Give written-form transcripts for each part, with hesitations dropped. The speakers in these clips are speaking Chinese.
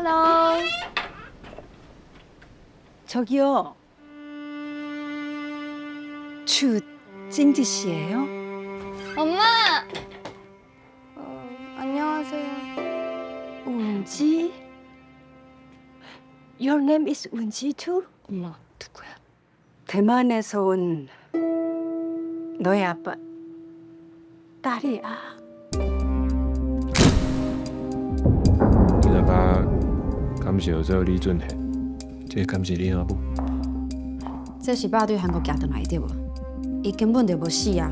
Hello. 저기요. 찡지 씨예요? 엄마. 안녕하세요. 은지? Your name is 은지 too? 엄마 누구야? 대만에서 온 너의 아빠 딸이야. 你爸感谢做李俊贤，这感谢你阿母。这是爸对韩国行倒来对无？伊根本就无死啊！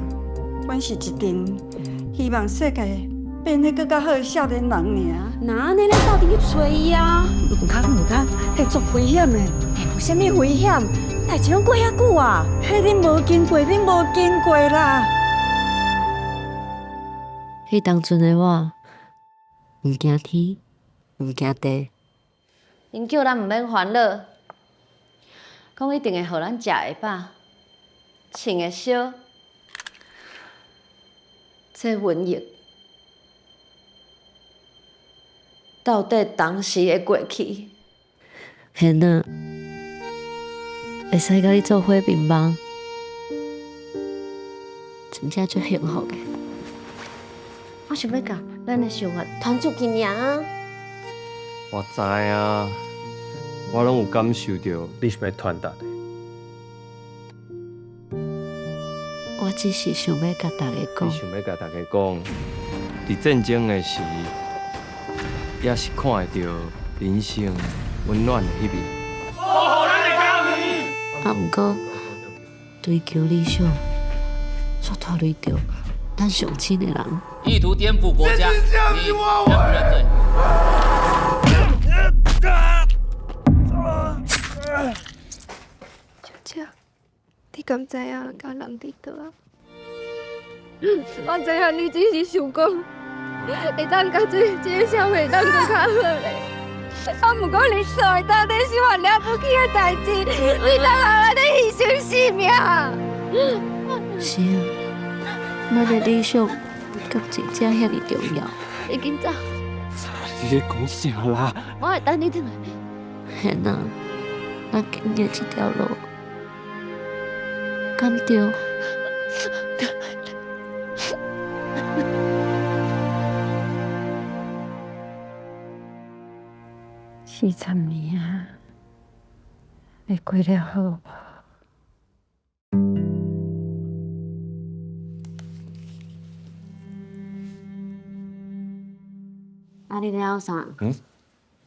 阮是一定希望世界变得更较好的少年人尔。那安尼咱斗阵去找伊啊！唔通，迄足危险的。有啥物危险？代志拢过遐久啊！迄恁无经过，恁无经过啦。迄当阵的我，唔惊天，唔惊地。恁叫咱唔免烦恼，讲一定会互咱食会饱，穿会烧，这瘟疫到底当时会过去？贤啊，会使甲你做伙平忙，真正足幸福的。我想要甲咱的生活团出去尔啊！我知啊，我拢有感受到你是要传达的。我只是想要甲大家讲你，想要甲大家讲，伫战争的时，也是看会到人生温暖的一面。啊，毋过追求理想，却拖累着咱上亲的人。意图颠覆国家，你认不认罪？小姐，你敢知影甲人伫倒啊？我知影你只是想讲，会当甲这个社会当更较好咧。啊，不过你所会当底是犯了不起的代志，你当下咱咧牺牲性命。是啊，咱的理想敢真正遐尼重要？你紧走，你在讲啥啦？我会等你转来。贤啊，咱经过这条路，敢对？40年啊，会过了好无？啊，你了啥？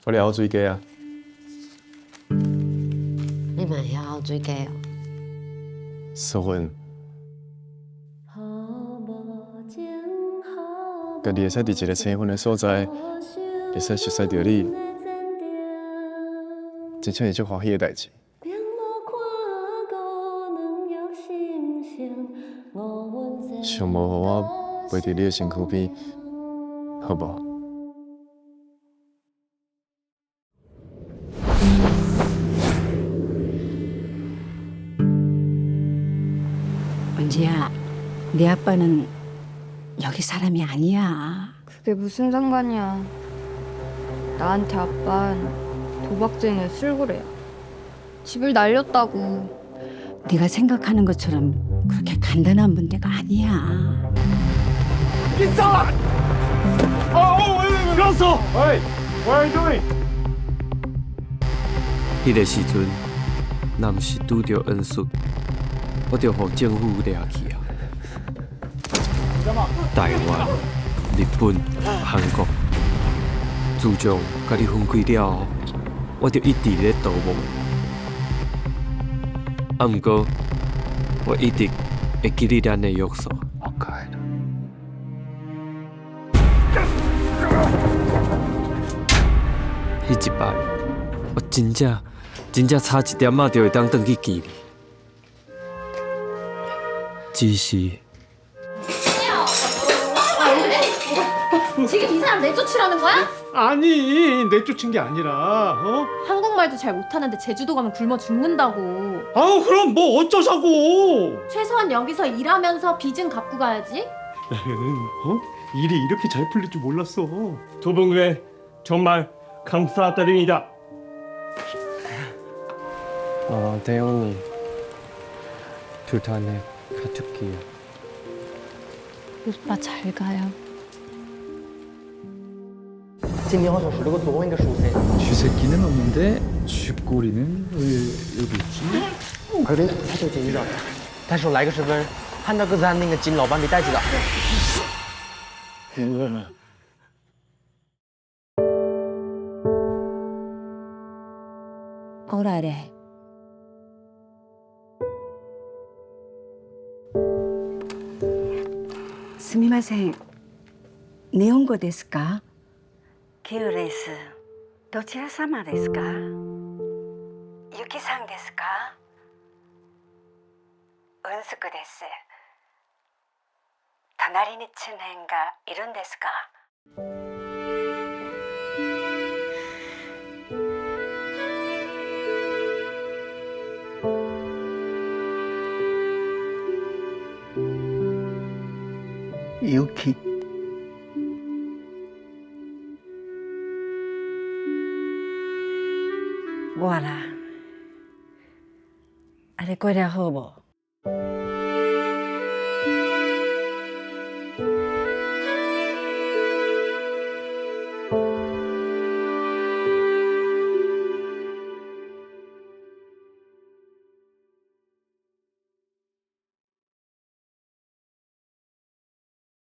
我了水鸡啊，你嘛晓后水鸡哦？淑芬，家己会使伫一个青春的所在，会使熟悉到你，真正是足欢喜的代志。想无互我陪伫你的身躯边，好无？은지야, 네 아빠는 여기 사람이 아니야. 그게 무슨 상관이야? 나한테 아빠는 도박쟁이 술고래야. 집을 날렸다고. 네가 생각하는 것처럼 그렇게 간단한 문제가 아니야.迄个时阵，若毋是拄着恩恤，我就互政府掠去啊！台湾、日本、韩国，自从甲你分开了后，我就一直咧逃亡。啊，毋过我一直会记得咱的约束。我改了。迄一摆，我真正差一点仔就会当转去见你，只是。 지금 이 사람 내쫓으라는 거야? 아니 내쫓은 게 아니라 한국말도 잘 못하는데 제주도 가면 굶어 죽는다고. 아우 그럼 뭐 어쩌자고. 최소한 여기서 일하면서 빚은 갚고 가야지. 나는 일이 이렇게 잘 풀릴 줄 몰랐어. 도봉구에 정말 감사드립니다. 대원님, 불타네 가축기야. 오빠 잘 가요. 今天我手拾了个左원인가 슈세. 쥐새끼는 없는데 쥐꼬리는 왜 여기 있지? 耳边他就进去找他，但是我来个10分，看到个子汉那个金老板被带去了。おられ。すみません。日本語ですか？キルです。どちら様ですか？ユキさんですか？ウンスクです。隣に知念がいるんですか？ユキ。我啦，あれこれ好无？